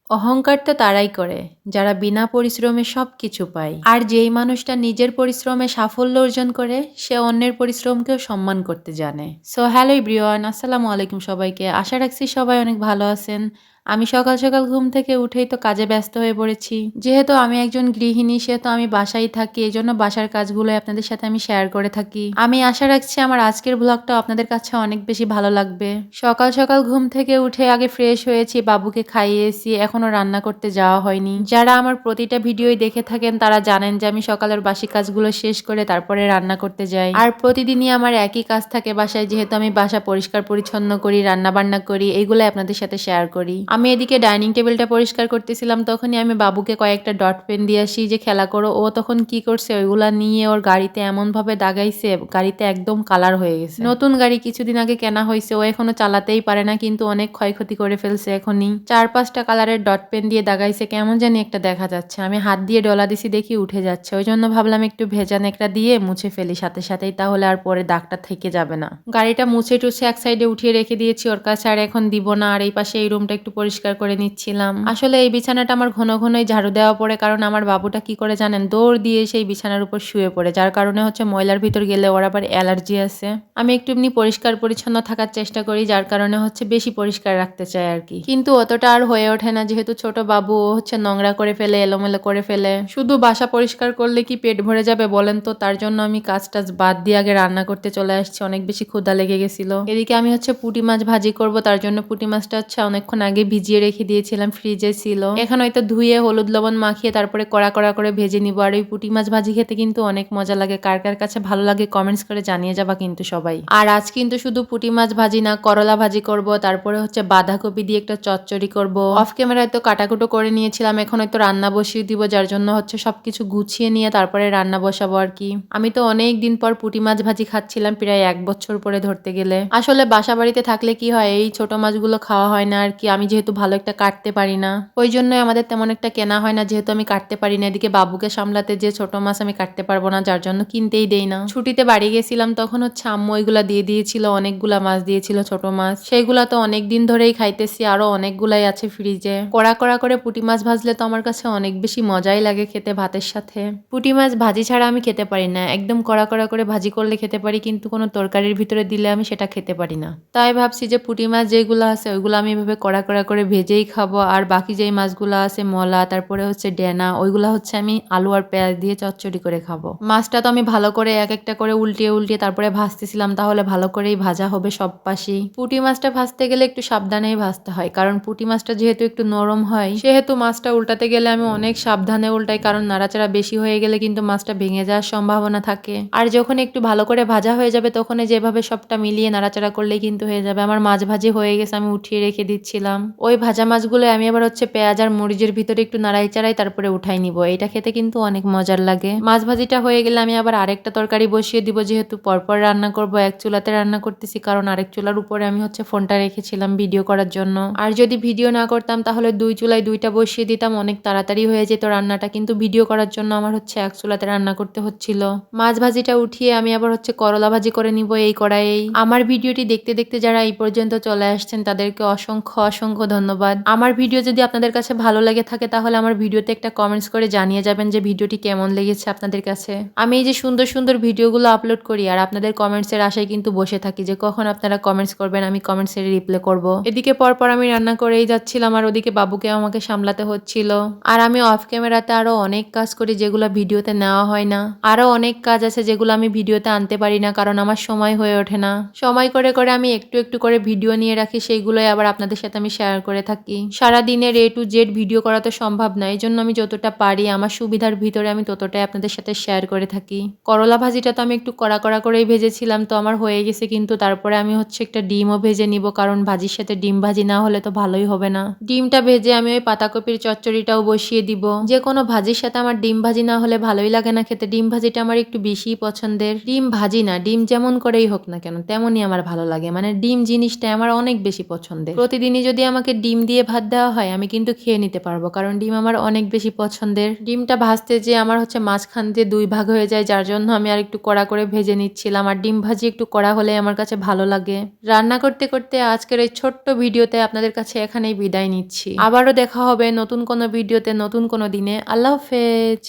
অহংকার তো তারাই করে যারা বিনা পরিশ্রমে সবকিছু পায়, আর যেই মানুষটা নিজের পরিশ্রমে সাফল্য অর্জন করে সে অন্যের পরিশ্রমকেও সম্মান করতে জানে। সো হ্যালো এভরিওয়ান, আসসালামু আলাইকুম সবাইকে। আশা রাখছি সবাই অনেক ভালো আছেন। আমি সকাল সকাল ঘুম থেকে উঠেই তো কাজে ব্যস্ত হয়ে পড়েছি। যেহেতু আমি একজন গৃহিণী সেহেতু আমি বাসায় থাকি, এই জন্য বাসার কাজগুলো আপনাদের সাথে আমি শেয়ার করে থাকি। আমি আশা রাখছি আমার আজকের ব্লগটা আপনাদের কাছে অনেক বেশি ভালো লাগবে। সকাল সকাল ঘুম থেকে উঠে আগে ফ্রেশ হয়েছি, বাবুকে খাইয়েছি, এখনো রান্না করতে যাওয়া হয়নি। যারা আমার প্রতিটা ভিডিওই দেখে থাকেন তারা জানেন যে আমি সকালের বাসি কাজগুলো শেষ করে তারপরে রান্না করতে যাই। আর প্রতিদিনই আমার একই কাজ থাকে বাসায়, যেহেতু আমি বাসা পরিষ্কার পরিচ্ছন্ন করি, রান্না বান্না করি, এইগুলো আপনাদের সাথে শেয়ার করি। আমি এদিকে ডাইনিং টেবিলটা পরিষ্কার করতেছিলাম, তখনই আমি বাবুকে কয়েকটা ডট পেন দিয়ে আসি যে খেলা করো। ও তখন কি করছে, ওইগুলা নিয়ে ওর গাড়িতে এমন ভাবে দাগাইছে, গাড়িতে একদম কালার হয়ে গেছে। নতুন গাড়ি কিছুদিন আগে কেনা হয়েছে, ও এখনো চালাতেই পারে না, কিন্তু অনেক ক্ষয়ক্ষতি করে ফেলছে। এখনই 4-5টা কালারের ডট পেন দিয়ে দাগাইছে, কেমন জানি একটা দেখা যাচ্ছে। আমি হাত দিয়ে ডলা দিছি, দেখি উঠে যাচ্ছে। ওই জন্য ভাবলাম একটু ভেজা নেকড়া দিয়ে মুছে ফেলি সাথে সাথেই, তাহলে আর পরে দাগটা থেকে যাবে না। গাড়িটা মুছে টুছে এক সাইডে উঠিয়ে রেখে দিয়েছি ওর কাছে, আর এখন দিব না। আর এই পাশে এই রুমটা একটু পরিষ্কার করে নিচ্ছিলাম। আসলে এই বিছানাটা আমার ঘন ঘনই ঝাড়ু দেওয়া পড়ে, কারণ আমার বাবুটা কি করে জানেন, দৌড় দিয়ে সেই বিছানার উপর শুয়ে পড়ে, যার কারণে হচ্ছে ময়লার ভিতর গেলে ওর আবার অ্যালার্জি আছে। আমি একটু এমনি পরিষ্কার পরিচ্ছন্ন থাকার চেষ্টা করি, যার কারণে হচ্ছে বেশি পরিষ্কার রাখতে চাই আর কি। কিন্তু অতটা আর হয়ে ওঠে না, যেহেতু ছোট বাবু, ও হচ্ছে নোংরা করে ফেলে, এলোমেলো করে ফেলে। শুধু বাসা পরিষ্কার করলে কি পেট ভরে যাবে বলেন তো? তার জন্য আমি কাজ টাজ বাদ দিয়ে আগে রান্না করতে চলে আসছি। অনেক বেশি ক্ষুধা লেগে গেছিল। এদিকে আমি হচ্ছে পুঁটি মাছ ভাজি করব, তার জন্য পুঁটি মাছটা হচ্ছে অনেকক্ষণ আগে ভিজিয়ে রেখে দিয়েছিলাম, ফ্রিজে ছিল। এখন হয়তো ধুয়ে হলুদ লবণ মাখিয়ে তারপরে কড়া কড়া করে ভেজে নিব। আর ওই পুঁটি মাছ ভাজি খেতে কিন্তু অনেক মজা লাগে। কার কার কাছে ভালো লাগে কমেন্টস করে জানিয়ে যাবা কিন্তু সবাই। আর আজ কিন্তু শুধু পুঁটি মাছ ভাজি না, করলা ভাজি করব, তারপরে হচ্ছে বাঁধাকপি দিয়ে একটা চচ্চড়ি করব। অফ ক্যামেরায় তো কাটাকুটো করে নিয়েছিলাম, এখন হয়তো রান্না বসিয়ে দিব, যার জন্য হচ্ছে সবকিছু গুছিয়ে নিয়ে তারপরে রান্না বসাবো আর কি। আমি তো অনেক দিন পর পুঁটি মাছ ভাজি খাচ্ছিলাম, প্রায় 1 বছর পরে ধরতে গেলে। আসলে বাসা বাড়িতে থাকলে কি হয়, এই ছোট মাছগুলো খাওয়া হয় না আর কি। আমি যেহেতু ভালো একটা কাটতে পারি না, ওই জন্যই আমাদের তেমন একটা কেনা হয় না, যেহেতু আমি কাটতে পারি না। এদিকে বাবুকে সামলাতে যে ছোট মাছ আমি কাটতে পারবো না, যার জন্য কিনতেই দেই না। ছুটিতে বাড়ি গেছিলাম তখন হচ্ছে আম্মু ওইগুলা দিয়ে দিয়েছিল, অনেকগুলা মাছ দিয়েছিল, ছোট মাছ। সেইগুলা তো অনেক দিন ধরেই খাইতেছি, আরো অনেকগুলাই আছে ফ্রিজে। কড়া কড়া করে পুঁটি মাছ ভাজলে তো আমার কাছে অনেক বেশি মজাই লাগে খেতে ভাতের সাথে। পুঁটি মাছ ভাজি ছাড়া আমি খেতে পারি না, একদম কড়া কড়া করে ভাজি করলে খেতে পারি, কিন্তু কোনো তরকারির ভিতরে দিলে আমি সেটা খেতে পারি না। তাই ভাবছি যে পুঁটি মাছ যেগুলো আছে ওইগুলো আমি এভাবে কড়া কড়া করে ভেজেই খাবো, আর বাকি যেই মাছগুলো আছে মলা, তারপরে হচ্ছে ডেনা, ওইগুলো হচ্ছে আমি আলু আর পেঁয়াজ দিয়ে চচ্চড়ি করে খাবো। মাছটা তো আমি ভালো করে এক একটা করে উল্টিয়ে উল্টিয়ে তারপরে ভাজতেছিলাম, তাহলে ভালো করেই ভাজা হবে সব পাশেই। পুঁটি মাছটা ভাজতে গেলে একটু সাবধানেই ভাজতে হয়, কারণ পুঁটি মাছটা যেহেতু একটু নরম হয়, সেহেতু মাছটা উল্টাতে গেলে আমি অনেক সাবধানে উল্টাই, কারণ নাড়াচাড়া বেশি হয়ে গেলে কিন্তু মাছটা ভেঙে যাওয়ার সম্ভাবনা থাকে। আর যখন একটু ভালো করে ভাজা হয়ে যাবে তখন যেভাবে সবটা মিলিয়ে নাড়াচাড়া করলেই কিন্তু হয়ে যাবে। আমার মাছ ভাজি হয়ে গেছে, আমি উঠিয়ে রেখে দিচ্ছিলাম। ওই ভাজা মাছগুলো আমি আবার হচ্ছে পেঁয়াজ আর মরিচের ভিতরে একটু নাড়াই চাড়াই তারপরে উঠাই নিব। এটা খেতে কিন্তু অনেক মজার লাগে। মাছ ভাজিটা হয়ে গেলে আমি আবার আরেকটা তরকারি বসিয়ে দিব, যেহেতু পরপর রান্না করব। এক চুলাতে রান্না করতেছি, কারণ আরেক চুলার উপরে আমি হচ্ছে ফোনটা রেখেছিলাম ভিডিও করার জন্য। আর যদি ভিডিও না করতাম তাহলে 2 চুলায় 2টা বসিয়ে দিতাম, অনেক তাড়াতাড়ি হয়ে যেত রান্নাটা, কিন্তু ভিডিও করার জন্য আমার হচ্ছে এক চুলাতে রান্না করতে হচ্ছিল। মাছ ভাজিটা উঠিয়ে আমি আবার হচ্ছে করলা ভাজি করে নিব এই কড়াইয়েই। আমার ভিডিওটি দেখতে দেখতে যারা এই পর্যন্ত চলে আসছেন তাদেরকে অসংখ্য অসংখ্য ধন্যবাদ। আমার ভিডিও যদি আপনাদের কাছে ভালো লেগে থাকে তাহলে আমার ভিডিওতে একটা কমেন্টস করে জানিয়ে যাবেন যে ভিডিওটি কেমন লেগেছে আপনাদের কাছে। আমি এই যে সুন্দর সুন্দর ভিডিওগুলো আপলোড করি আর আপনাদের কমেন্টসের আশায় কিন্তু বসে থাকি যে কখন আপনারা কমেন্টস করবেন, আমি কমেন্টসের রিপ্লাই করব। এদিকে পরপর আমি রান্না করেই যাচ্ছিলাম, আর ওদিকে বাবুকে আমাকে সামলাতে হচ্ছিল। আর আমি অফ ক্যামেরাতে আরো অনেক কাজ করি যেগুলো ভিডিওতে নেওয়া হয় না। আরো অনেক কাজ আছে যেগুলো আমি ভিডিওতে আনতে পারি না, কারণ আমার সময় হয়ে ওঠে না। সময় করে করে আমি একটু একটু করে ভিডিও নিয়ে রাখি, সেইগুলোই আবার আপনাদের সাথে আমি শেয়ার করে থাকি। সারা দিনের A to Z ভিডিও করা তো সম্ভব না, এই জন্য আমি যতটা পারি আমার সুবিধার ভিতরে আমি ততটাই আপনাদের সাথে শেয়ার করে থাকি। করলা ভাজিটা তো আমি একটু কড়া কড়া করেই ভেজেছিলাম, তো আমার হয়ে গেছে, কিন্তু তারপরে আমি হচ্ছে একটা ডিমও ভেজে নিব, কারণ ভাজির সাথে ডিম ভাজি না হলে তো ভালোই হবে না। ডিমটা ভেজে আমি ওই পাতাকপির চচ্চড়িটাও বসিয়ে দিব। যে কোনো ভাজির সাথে আমার ডিম ভাজি না হলে ভালোই লাগে না খেতে। ডিম ভাজিটা আমার একটু বেশি পছন্দের। ডিম ভাজি না, ডিম যেমন করেই হোক না কেন তেমনই আমার ভালো লাগে, মানে ডিম জিনিসটা আমার অনেক বেশি পছন্দের। প্রতিদিনই যদি আমাকে আমাকে ডিম দিয়ে ভাত দেওয়া হয় আমি কিন্তু খেয়ে নিতে পারবো, কারণ ডিম আমার অনেক বেশি পছন্দের। ডিমটা ভাজতে যে আমার হচ্ছে মাঝখান দিয়ে 2 ভাগ হয়ে যায়, যার জন্য আমি আর একটু কড়া করে ভেজে নিচ্ছিলাম। আর ডিম ভাজি একটু কড়া হলে আমার কাছে ভালো লাগে। রান্না করতে করতে আজকের এই ছোট্ট ভিডিওতে আপনাদের কাছে এখানেই বিদায় নিচ্ছি। আবারও দেখা হবে নতুন কোনো ভিডিওতে নতুন কোনো দিনে। আল্লাহ হাফেজ।